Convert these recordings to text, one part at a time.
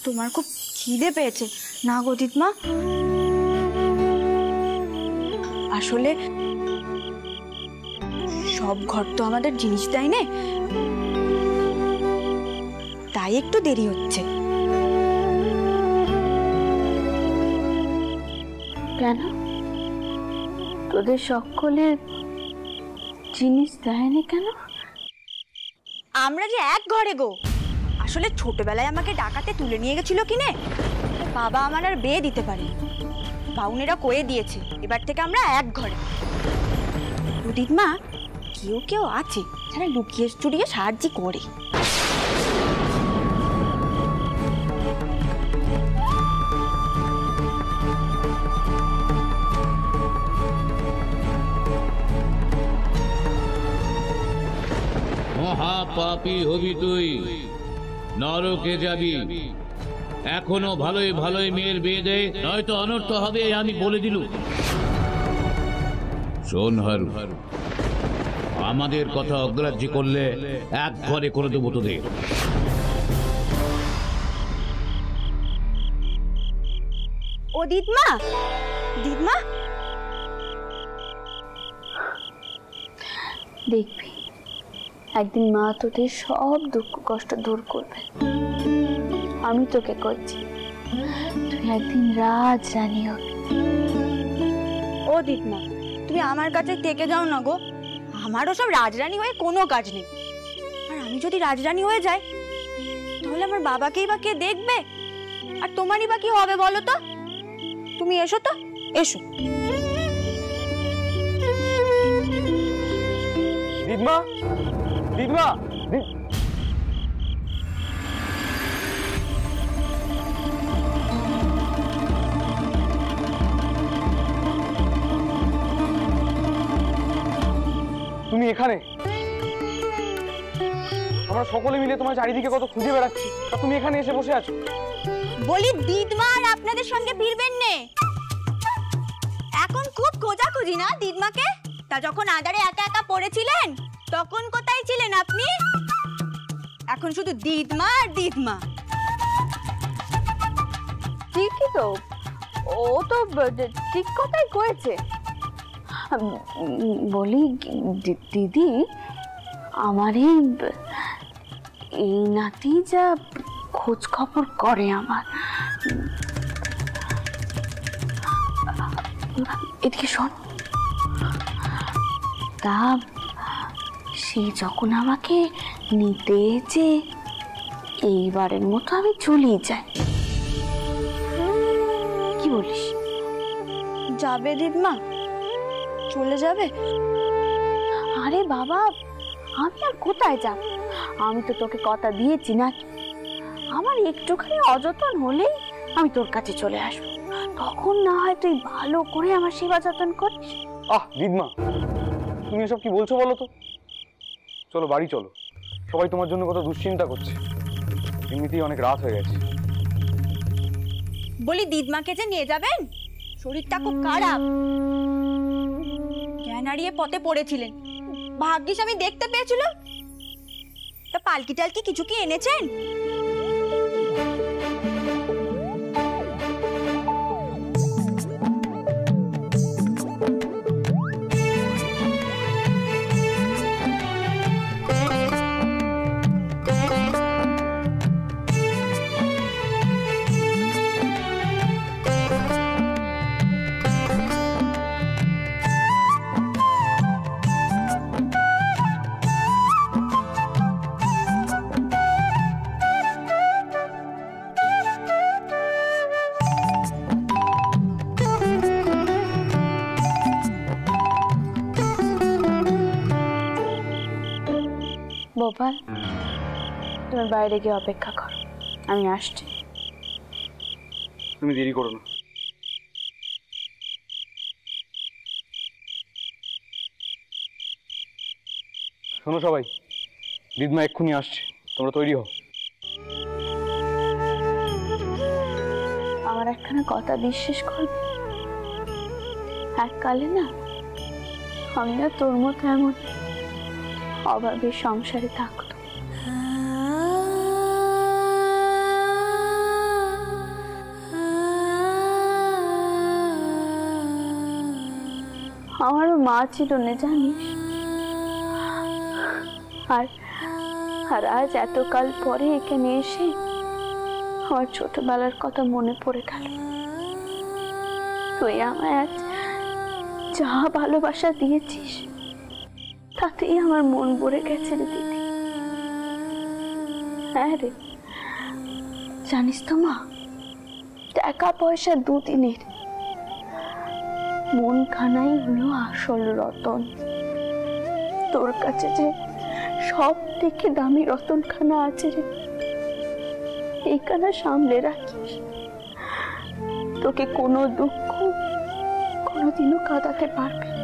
তোমার খুব খিদে পেয়েছে না গো দিদমা? আসলে সব ঘর তো আমাদের জিনিস দেয় না, তাই একটু দেরি হচ্ছে। কেন তোদের সকলের জিনিস দেয়নি কেন? আমরা যে এক ঘরে গো। আসলে ছোটবেলায় আমাকে ডাকাতে তুলে নিয়ে গেছিল কিনে, বাবা আমার আর বিয়ে দিতে পারে, বাউনেরা কয়ে দিয়েছে এবার থেকে আমরা এক ঘরে। দিদমা কেউ কেউ আছে যারা লুকিয়ে চুরিয়ে সাহায্য করে। মহাপাপী হবি তুই, নরকে যাবি। এখনো ভালোই ভালোই মেয়ের বিয়ে দে, নয়তো অনর্থ হবে আমি বলে দিলু। শোন হারু, আমাদের কথা অগ্রাহ্য করলে এক ঘরে করে দেবো তোদের। ও দিদমা, দিদমা দেখবি একদিন মা তোদের সব দুঃখ কষ্ট দূর করবে। আমি তোকে করছি, তুই একদিন রাজরানী হবি। ও দিদমা তুমি আমার কাছে থেকে যাও না গো, আমারও সব রাজরানী হয়ে কোনো কাজ নেই। আর আমি যদি রাজরানী হয়ে যাই তাহলে আমার বাবাকেই বা কে দেখবে, আর তোমারই বা কি হবে বলো তো? তুমি এসো তো, এসো। দিদমা, দিদমা, তুমি এখানে? আমরা সকলে মিলে তোমার চারিদিকে কত খুঁজে বেড়াচ্ছি, আর তুমি এখানে এসে বসে আছো। বলি দিদমা আর আপনাদের সঙ্গে ফিরবেন নে? এখন খুব খোঁজাখুঁজি না দিদমাকে? তা যখন আধারে একা একা পড়েছিলেন তখন কোথায় ছিলেন আপনি? এখন শুধু দিদমা আর দিদমা। ঠিকই তো, ও তো ঠিক কথাই কয়েছে। বলি দিদি, আমার এই নাতি যা খোঁজ খবর করে আমার, এদিকে শোন। তা সে যখন আমাকে নিতে যে এইবারের মতো আমি চলেই যাই, কি বলিস? যাবে দিদমা? চলে যাবে? আরে বাবা, আমি আর কোথায় যাব? আমি তো তোকে কথা দিয়েছি নাকি, আমার একটুখানি অযতন হলেই আমি তোর কাছে চলে আসবো, তখন না হয় তুই ভালো করে আমার সেবা যত্ন করিস। দিদমা, তুমি এসব কি বলছো বলো তো? চলো বাড়ি চলো, সবাই তোমার জন্য কত দুশ্চিন্তা করছে, এমনিতেই অনেক রাত হয়ে গেছে। বলি দিদমাকে যে নিয়ে যাবেন, শরীরটা খুব খারাপ, জ্ঞান হারিয়ে পথে পড়েছিলেন, ভাগ্যিস আমি দেখতে পেয়েছিল। তা পালকি টালকি কিছু কি এনেছেন? গোপাল, তুমি বাইরে গিয়ে অপেক্ষা করো, আমি আসছি। তুমি দেরি করো না। শোনো সবাই, দিদমা এক্ষুনি আসছে, তোমরা তৈরি হও। আমার একখানা কথা বিশ্বাস করবে, এককালে না আমি না তোর মতো এমন অভাবের সংসারে থাকতো, আমারও মা ছিল না জানিস। আর আর আজ এতকাল পরে এখানে এসে আমার ছোটবেলার কথা মনে পড়ে গেল। তুই আমায় আজ যা ভালোবাসা দিয়েছিস তাতেই আমার মন ভরে গেছে রে দিদি। হ্যাঁ রে, জানিস তো মা, টাকা পয়সা দুদিনের, মন খানাই হলো আসল রতন। তোর কাছে যে সব থেকে দামি রতন খানা আছে রে, এইখানা সামলে রাখিস। তোকে কোনো দুঃখ কোনোদিনও কাঁদাতে পারবে না।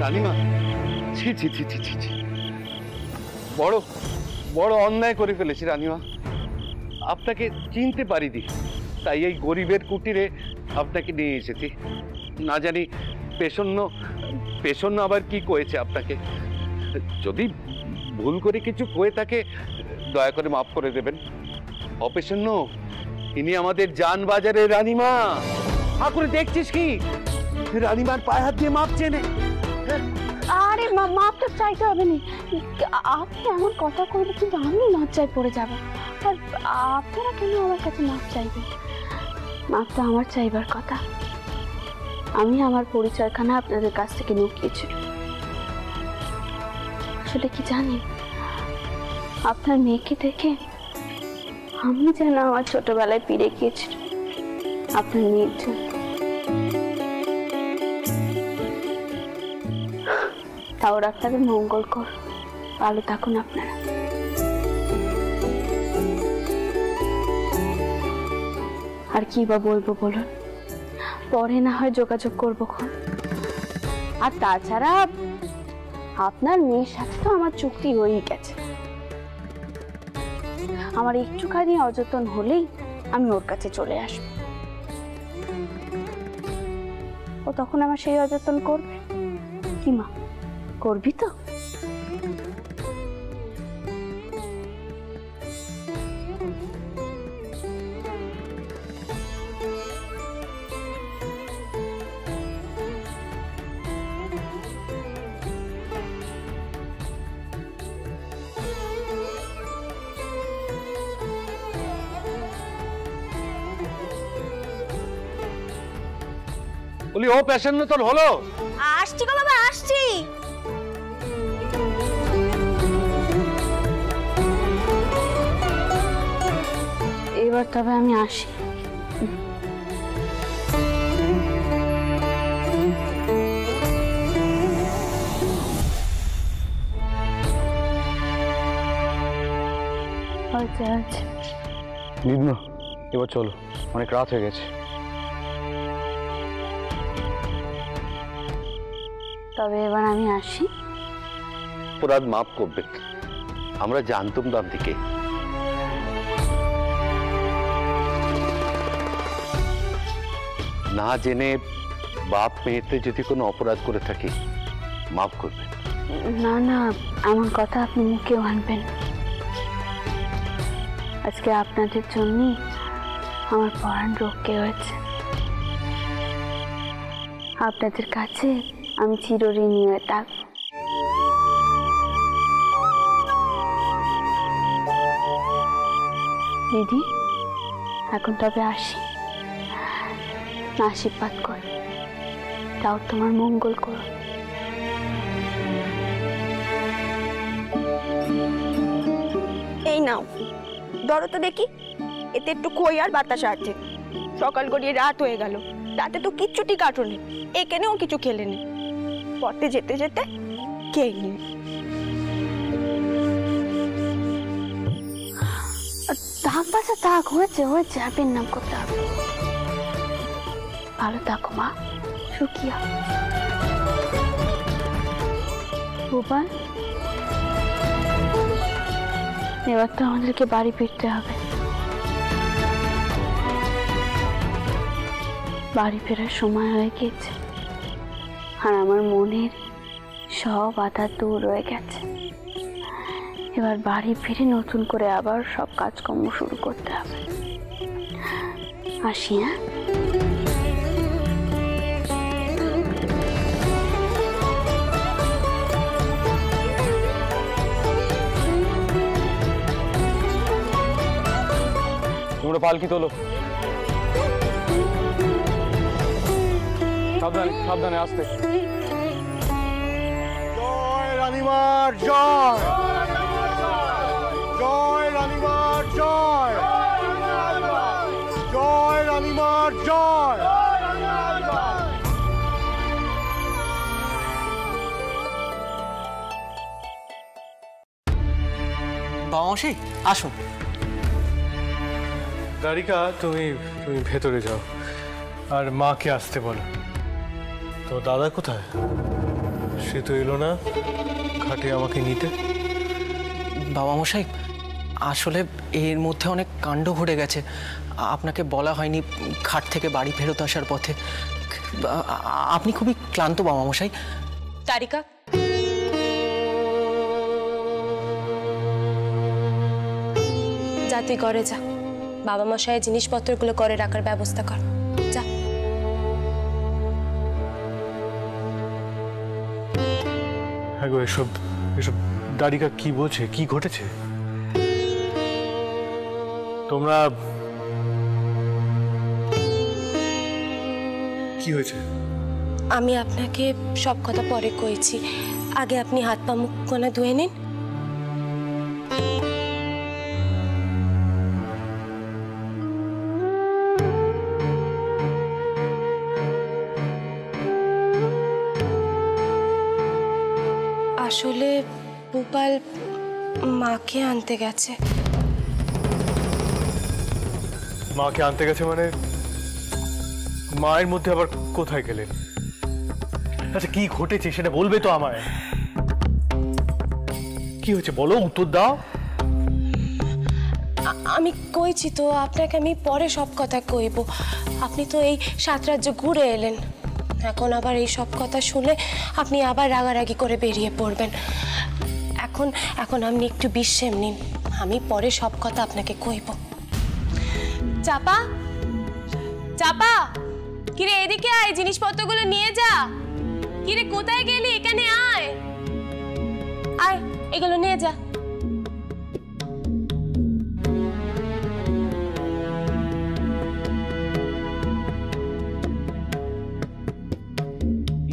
রানীমা, ছি ছি ছি ছি ছি ছি, বড় বড় অন্যায় করে ফেলেছি রানীমা। আপনাকে চিনতে পারিনি, তাই এই গরিবের কুটিরে আপনাকে নিয়ে এসেছি। না জানি পেশন্য আবার কি কয়েছে আপনাকে। যদি ভুল করে কিছু কয়ে থাকে দয়া করে মাফ করে দেবেন। অপেশন্য ইনি আমাদের জান বাজারের রানীমা। হা করে দেখছিস কি? রানীমার পায়ে হাত দিয়ে মাপ চেনে। আরে মাপ তো চাইতে হবে না। আপনি এমন কথা কইলে কিন্তু আমি লজ্জায় পড়ে যাব। আর আপনারা কেন আমার কাছে মাপ চাইবেন? মাপ তো আমার চাইবার কথা। আমি আমার পরিচয়খানা আপনাদের কাছ থেকে লুকিয়েছি। আসলে কি জানেন, আপনার মেয়েকে দেখে আমি যেন আমার ছোটবেলায় ফিরে গিয়েছি আপনার মেয়ের জন্য। তাও আপনাদের মঙ্গল কর, ভালো থাকুন আপনারা। আর কি বা বলবো বলুন, পরে না হয় যোগাযোগ করবো খন। আর তাছাড়া আপনার মেয়ের সাথে তো আমার চুক্তি হয়েই গেছে। আমার একটুখানি অযতন হলেই আমি ওর কাছে চলে আসবো। ও তখন আমার সেই অযতন করবে কি মা? করবি তো? বলি ও পেশেন্ট তোর হলো? আসছি গো বাবা, আসছি। এবার তবে আমি আসি। লিদনা, এবার চলো, অনেক রাত হয়ে গেছে। তবে এবার আমি আসি। অপরাধ মাফ করবেন, আমরা জানতাম না দিকে। না জেনে বাপ মেয়েতে যদি কোনো অপরাধ করে থাকি মাফ করবেন। না না, এমন কথা আপনি মুখেও আনবেন। আজকে আপনাদের জন্যই আমার পরাণ রক্ষে হয়েছে। আপনাদের কাছে আমি চিরঋণী হয়ে থাকব। দিদি, এখন তবে আসি। আশীর্বাদ কর, তাও তোমার মঙ্গল করো। এই নাও, ধরো তো দেখি, এতে একটু খই আর বাতাসা আছে। সকাল গড়িয়ে রাত হয়ে গেল, রাতে তো কিচ্ছুটি কাটুনি, এখানেও কিছু খেলে নি, পথে যেতে যেতে খেয়ে নি। থাক বাসা থাক, হয়েছে হয়েছে, আপের নাম করতে হবে। ভালো থাকো মা, সুখিয়া। গোপাল, এবার তো আমাদেরকে বাড়ি ফিরতে হবে। বাড়ি ফেরার সময় হয়ে গেছে, আর আমার মনের সব আধা দূর হয়ে গেছে। এবার বাড়ি ফিরে নতুন করে আবার সব কাজকর্ম শুরু করতে হবে। আসি, হ্যাঁ? তোমরা পালকি তোলো। সাবধানে সাবধানে, আসতে। জয় রানীমার জয়, জয় রানীমার জয়, জয় রানীমার জয়। বাবামশাই আসুন। দ্বারিকা, তুমি ভেতরে যাও, আর মাকে আসতে বলো। তো দাদা কোথায়? সে তো এলো না ঘাটে আমাকে নিতে। বাবামশাই আসলে এর মধ্যে অনেক কাণ্ড ঘটে গেছে, আপনাকে বলা হয়নি। ঘাট থেকে বাড়ি ফেরত আসার পথে আপনি খুবই ক্লান্ত বাবামশাই। তারিকা, যা তুই ঘরে যা, বাবা মশাইয়ের জিনিসপত্রগুলো করে রাখার ব্যবস্থা কর, যা। হ্যাঁ গো, এসব দ্বারিকা কি বলছে? কি ঘটেছে? তোমরা কি হয়েছে? আমি আপনাকে সব কথা পরে কইছি, আগে আপনি হাত পা মুখ কোনা ধুয়ে নিন। আসলে গোপাল মাকে আনতে গেছে। মাকে আনতে গেছে মানে? মায়ের মধ্যে আবার কোথায় গেলেন? আচ্ছা, কি ঘটেছে সেটা বলবে তো আমায়। কি হয়েছে বলো, উত্তর দাও। আমি কইছি তো আপনাকে, আমি পরে সব কথা কইব। আপনি তো এই 7 রাজ্য ঘুরে এলেন, এখন আবার এই সব কথা শুনে আপনি আবার রাগারাগি করে বেরিয়ে পড়বেন। এখন আপনি একটু বিশ্রাম নিন, আমি পরে সব কথা আপনাকে কইব। চাপা, চাপা, কিরে এদিকে আয়, জিনিসপত্রগুলো নিয়ে যা। কিরে কোথায় গেলি? এখানে আয়, আয় এগুলো নিয়ে যা।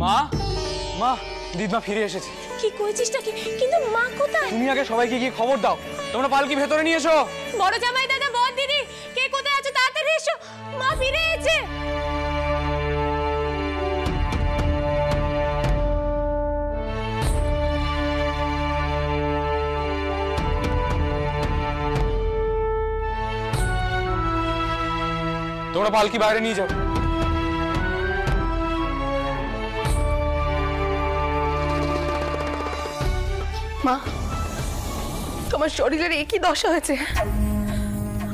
মা, মা, দিদমা ফিরে এসেছে। কি কইছিস নাকি? কিন্তু মা কোথায়? তুমি আগে সবাইকে গিয়ে খবর দাও। তোমরা পালকি ভেতরে নিয়ে এসো। বড় জামাই, দাদা, বড় দিদি, কে কোথায় আছো? তাড়াতাড়ি এসো, মা ফিরে এসেছে। তোমরা পালকি বাইরে নিয়ে যাও। মা, তোমার শরীরের একই দশা হয়েছে।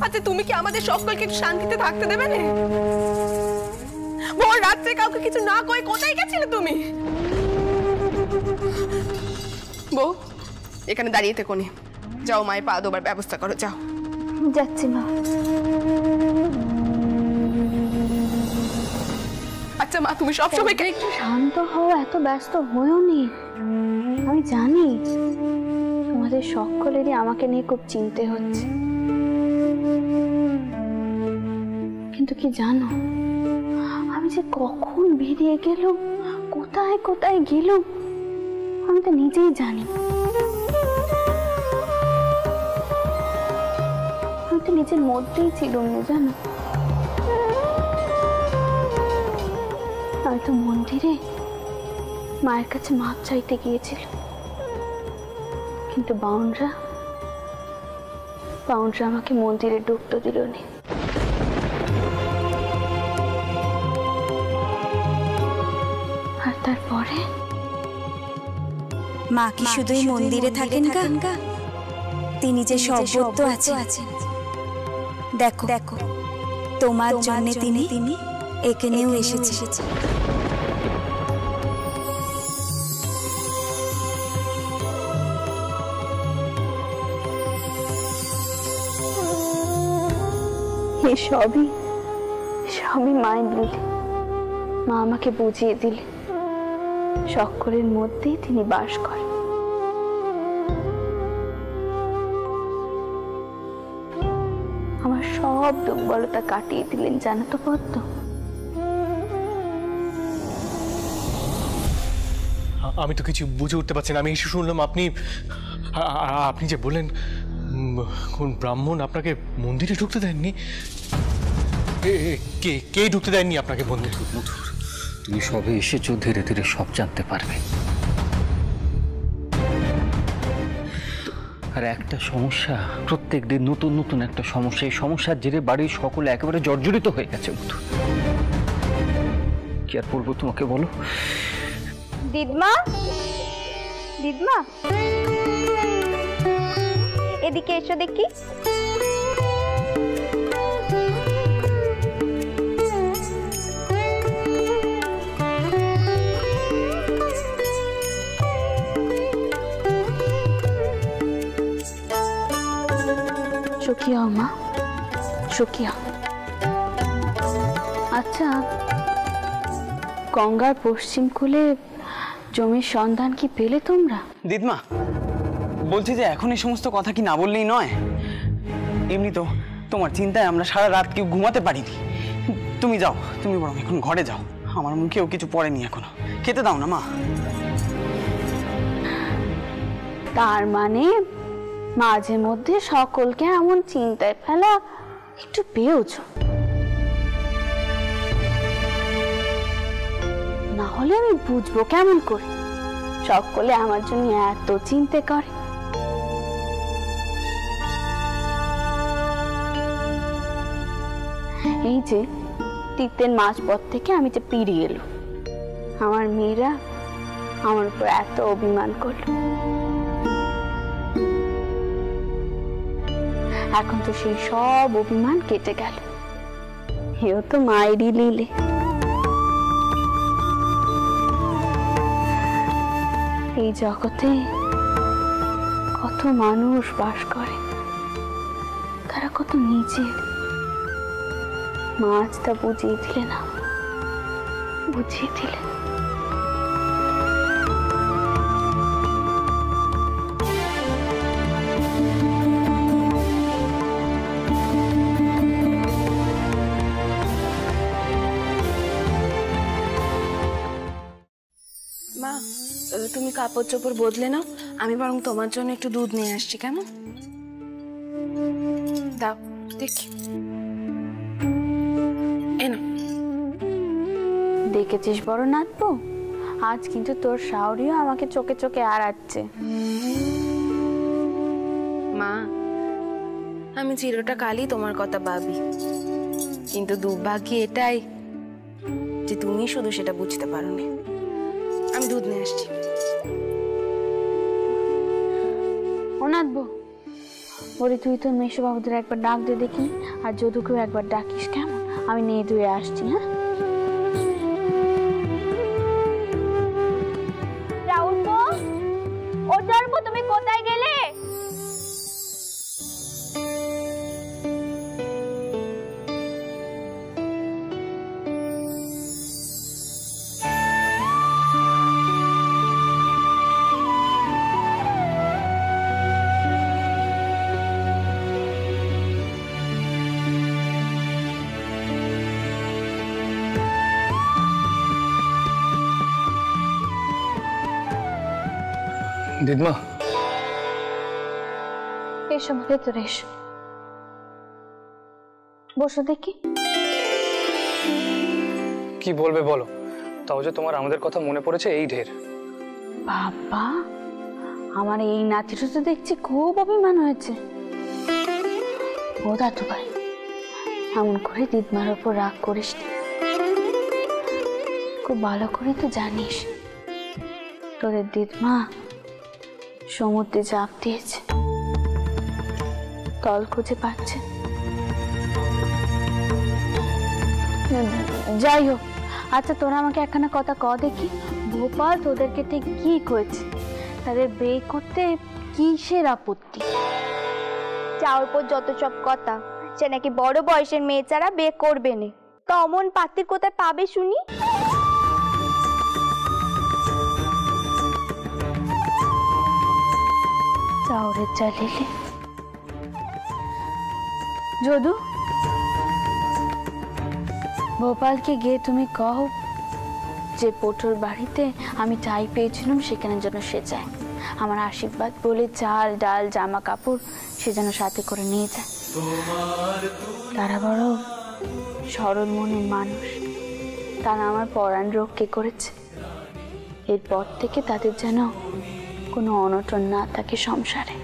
আচ্ছা, তুমি কি আমাদের সকলকে একটু শান্তিতে থাকতে দেবে না? ভোর রাত্রে কাউকে কিছু না কয়ে কোথায় গেছিলে তুমি? বউ, এখানে দাঁড়িয়ে থেকো নি, যাও মায়ের পা ধোবার ব্যবস্থা করো, যাও। যাচ্ছি মা। আচ্ছা মা, তুমি সবসময় একটু শান্ত হও, এত ব্যস্ত হয়েও নি। আমি জানি তোমাদের সকলেরই আমাকে নিয়ে খুব চিন্তা হচ্ছে, কিন্তু কি জানো, আমি যে কখন বেরিয়ে গেলাম, কোথায় কোথায় গেলাম, আমি তো নিজেই জানি। আমি তো নিজের মধ্যেই ছিলাম না, জানো। আমি তো মন্দিরে মায়ের কাছে মাপ চাইতে গিয়েছিল, কিন্তু বাউনরা আমাকে মন্দিরে ঢুকতে দিল না। আর তারপরে মা কি শুধুই মন্দিরে থাকেন গা? তিনি যে সর্বত্র আছেন। দেখো দেখো, তোমার জন্য তিনি এখানেও এসেছে। সবই মায়ের লীলা। মা আমাকে বুঝিয়ে দিলে সকলের মধ্যেই তিনি বাস করেন। আমার সব দুর্বলতা কাটিয়ে দিলেন, জানো তো পদ্ম। আমি তো কিছু বুঝে উঠতে পারছি না। আমি এসে শুনলাম আপনি যে বললেন কোন ব্রাহ্মণ আপনাকে মন্দিরে ঢুকতে দেননি। কে ঢুকতে দেননি আপনাকে মন্দিরে? মধুর, তুমি সবে এসেছো, ধীরে ধীরে সব জানতে পারবে। আর একটা সমস্যা, প্রত্যেক দিন নতুন নতুন একটা সমস্যা। এই সমস্যার জেরে বাড়ির সকলে একেবারে জর্জরিত হয়ে গেছে। মধুর, কি আর বলবো তোমাকে, বলো। দিদমা, এদিকে এসো দেখি। সুখিয়া মা, সুখিয়া। আচ্ছা, গঙ্গার পশ্চিম কূলে জমির সন্ধান কি পেলে তোমরা? দিদমা, বলছি যে এখন এই সমস্ত কথা কি না বললেই নয়। এমনি তো তোমার চিন্তায় আমরা সারা রাত কেউ ঘুমাতে পারিনি। তুমি যাও, তুমি বরং এখন ঘরে যাও। আমার মুখেও কিছু পড়েনি এখনো। খেতে দাও না মা। তার মানে মাঝে মধ্যে সকলকে এমন চিন্তায় ফেলা একটু পেয়েছো? না হলে আমি বুঝবো কেমন করে সকলে আমার জন্য এত চিন্তা করে। এই যে তিতের মাঝপথ থেকে আমি যে পিড়িয়ে এলো, আমার মেয়েরা আমার উপর এত অভিমান করলো। এখন তো সেই সব অভিমান কেটে গেল। এও তো মায়েরই লীলে। এই জগতে কত মানুষ বাস করে, তারা কত নিজের। মা আজ তা বুঝিয়ে দিলে না, বুঝিয়ে দিলে। মা, তুমি কাপড় চোপড় বদলে নাও, আমি বরং তোমার জন্য একটু দুধ নিয়ে আসছি। কেমন? দাও দেখি। এনো। দেখেছিস বড় নাতবো, আজ কিন্তু তোর শাওরিও আমাকে চোখে চোখে আড়াচ্ছে। মা, আমি চিরটা কালই তোমার কথা ভাবি, কিন্তু দুর্ভাগ্য এটাই যে তুমি শুধু সেটা বুঝতে পারোনি। আমি দুধ নিয়ে আসছি। ও নাতবো, ওরে তুই তোর মেশো বাবুদের একবার ডাক দিয়ে দেখি, আর যদুকেও একবার ডাকিস, কেমন? আমি নিয়ে ধুয়ে আসছি। হ্যাঁ, তুমি কোথায় গেলে? দিদমা, এসো ভেতরে এসো, বসো দেখি। কি বলবে বলো? তাও যে তোমার আমাদের কথা মনে পড়েছে এই ঢের। বাবা, আমার এই নাতিটা তো দেখছি খুব অভিমান হয়েছে। ও দাদু ভাই, এমন করে দিদমার ওপর রাগ করিস না। খুব ভালো করে তো জানিস তোদের দিদমা সমুদ্রে ঝাঁপ দিয়েছে, তল খুঁজে পাচ্ছে। যাই হোক, আচ্ছা তোরা আমাকে একখানা কথা ক দেখি, ভোপাল তোদেরকে ঠিক কি করেছে? তাদের বিয়ে করতে কিসের আপত্তি? যাওয়ার পর যত সব কথা, সে নাকি বড় বয়সের মেয়ে ছাড়া বিয়ে করবে না। তো অমন পাত্রীর কোথায় পাবে শুনি? চাউরের চালিলে যদু, ভোপালকে গিয়ে তুমি কও যে পটুর বাড়িতে আমি ঠাঁই পেয়েছিলাম, সেখানে যেন সে যায়। আমার আশীর্বাদ বলে চাল ডাল জামা কাপড় সে যেন সাথে করে নিয়ে যায়। তারা বড় সরল মনের মানুষ, তারা আমার পরাণ রক্ষে করেছে। এরপর থেকে তাদের যেন কোনো অনটন না থাকে সংসারে।